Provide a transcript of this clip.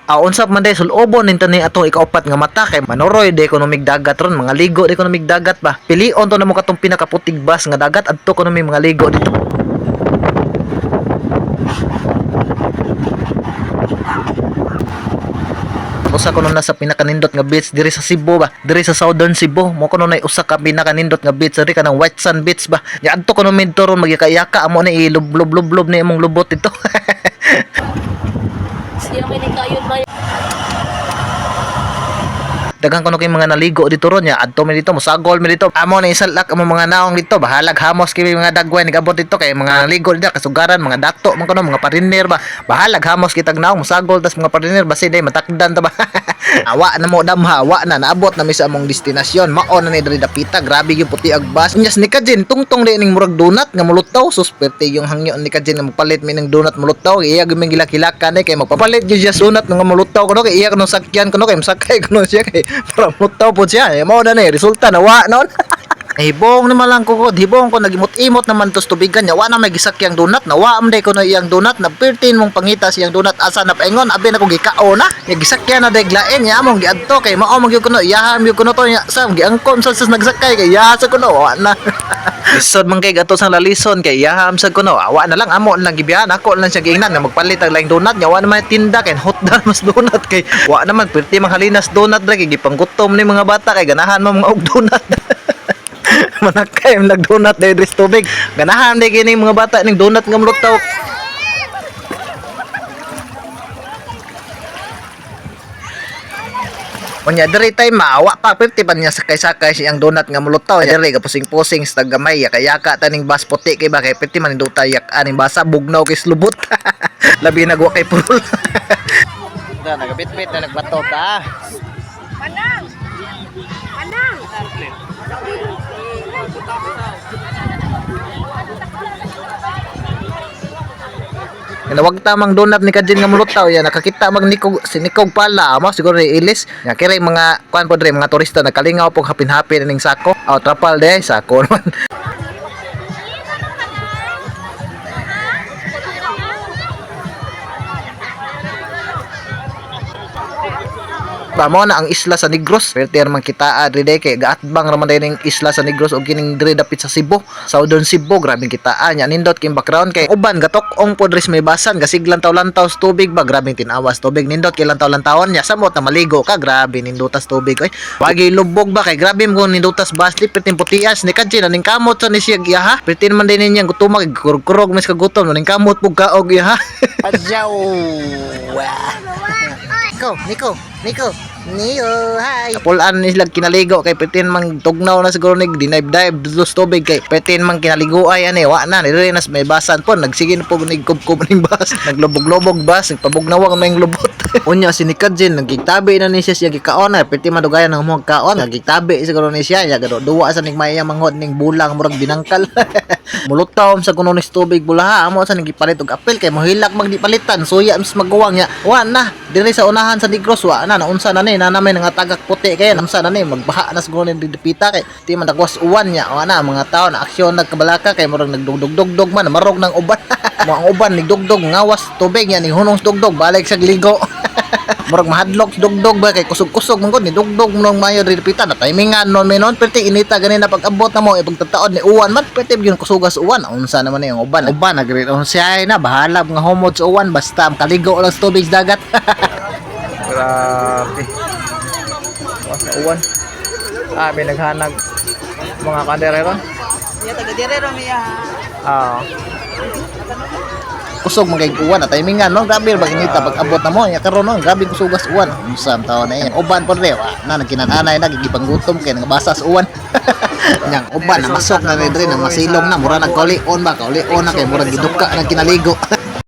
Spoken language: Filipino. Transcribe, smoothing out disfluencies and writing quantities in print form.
Unsap man day sulobon ninto ni atong ikaupat nga mata kay manoroy de economic dagat ron, mga ligo de economic dagat ba. Pilion to namo katong pinakaputig bas nga dagat adto kuno may mga ligo dito. Usa kuno na sa pinakanindot nga beach diri sa Cebu ba, diri sa Southern Cebu mo kuno na usa ka pinakanindot nga beach diri kanang White Sand Beach ba. Ya adto kuno midto ron magikayaka amo na ilublob-lob ni imong lubot dito. Sino kinikayon ba? Daghang kuno kay mga naligo dito ron ya adto mi dito mosagol mi dito amo na isalak amo mga naong dito bahalag hamos kay mga dagway nagabot dito kay mga naligo dito kasugaran mga dato man kuno mga pariner ba bahalag hamos kitag naong mosagol tas mga pariner basi day matakdan ta ba. Awa na mo damha awa na naabot na mi sa among destinasyon mao na ni diri dapita grabe yung puti ag bus nyas ni Kajin tungtong di ning murag donut nga mulutaw susperte yung hangyo ni Kajin nga magpalit mi ning donut mulutaw iya giming gilak-gilakan kay magpapalit jud siya donut nga mulutaw kuno kay iya kuno sakyan kuno kay masakay kuno siya kay para mulutaw po siya mao na ni resulta nawa noon. Hibong naman lang ko, hibong ko nagimot-imot naman tos tubigan niya. Wa na may gisakyang donut, nawa am day ko na iyang donut, na pertin mong pangita siyang donut asa na paingon, abi na ko gikao na. Ya gisakyan na deglaen niya among giadto kay mao magyud kuno, iyaham gyud kuno to niya. Sam giangkon sa nagsakay kay ya sa kuno wa na. Isod man kay gato sang lalison kay iyaham sa kuno. Wa na lang amo lang gibiyan ako lang siya giingnan nga magpalit ang laing donut niya. Wa na may tinda kay hot dan mas donut kay wa naman perti manghalinas donut ra kay gipanggutom ni mga bata kay ganahan mo mga og donut. Manakay nagdonut dahil dris tubig ganahan di kini mga bata ning donut nga mulutaw. Unya diri tay maawa pa 50 pa niya sakay-sakay siyang donut nga mulutaw diri ka pusing-pusing sa gamay yaka taning bas puti kay ba kay 50 man induta yak aning basa bugnaw kay slubot. Labi nagwa kay purol. Da nagabit-bit na nagbato ta. Manang. Manang. Nawag tamang donut ni Kajin nga mulutaw ya nakakita magnikog sinikog pala amo siguro ni ilis nya kire mga kuan po dre mga turista nakalingaw pog hapin-hapin ning sako trapal de sako man. Tamo na ang isla sa Negros. Perter man kita diri kay gaatbang ra man ning isla sa Negros og kining diri dapit sa Cebu. Southern Cebu grabe kitaan nya nindot king background kay uban gatok-ong pod ris may basan gasiglan taw-lantaw sa tubig ba grabe tinawas tubig nindot kay lantaw-lantawon nya samot na maligo ka grabe nindutas tubig oy. Wagi lubog ba kay grabe mo nindutas basli pertin putias ni Kajin ning kamot sa ni siya giha. Pertin man din niya gutumag kurkurog mes kagutom ning kamot pug kaog giha. Pajaw. Nico, hi. Kapulaan ni sila kinaligo kay petin mang tugnaw na siguro nig dinive-dive dos tubig kay petin mang kinaligo ay ani wa na diri nas may basan po nagsige na po nig kubkub ning bas naglubog-lubog bas nagpabugnawang na yung lubot. Unya si Nikadjin nagkitabi na ni siya gikaon na petin madugayan ng mga kaon nagkitabi siguro ni siya ya gado duwa sa nig maya manghod ning bulang murag binangkal. Mulutaw sa kuno nis tubig bulaha amo sa nagipalit og apel kay mohilak magdipalitan suya mas maguwang nya wa na diri sa unahan sa Negros wa na naunsa na ni nanamay nga tagak puti kay namsa na ni magbaha na siguro ni dipita kay ti man dagwas uwan nya wa na mga tawo na aksyon nagkabalaka kay murag nagdugdog-dugdog man marog ng uban. Mo ang uban nigdugdog ngawas tubig nya ni hunong dugdog balik sa ligo. Murag mahadlok dugdog ba kay kusog-kusog man gud ni dugdog nung mayo dipita na timingan non menon perti inita ganina pag abot na mo ipagtataod ni uwan man perti gyud kusugas uwan unsa naman yung uban agri siya na bahala nga humod sa uwan basta kaligo lang sa tubig dagat. Grabe. Sa uwan. May naghanag mga kanderero. Ya taga direro miya. Kusog magay uwan na timingan no grabe ba inita pag abot na mo ya karon no grabe kusugas uwan unsa taon na yan uban pod re na nagkinananay na gigipanggutom kay nagabasa sa uwan. Yang uban na masok na diri na masilong na mura nagkaulion ba kaulion na kay mura giduka na kinaligo.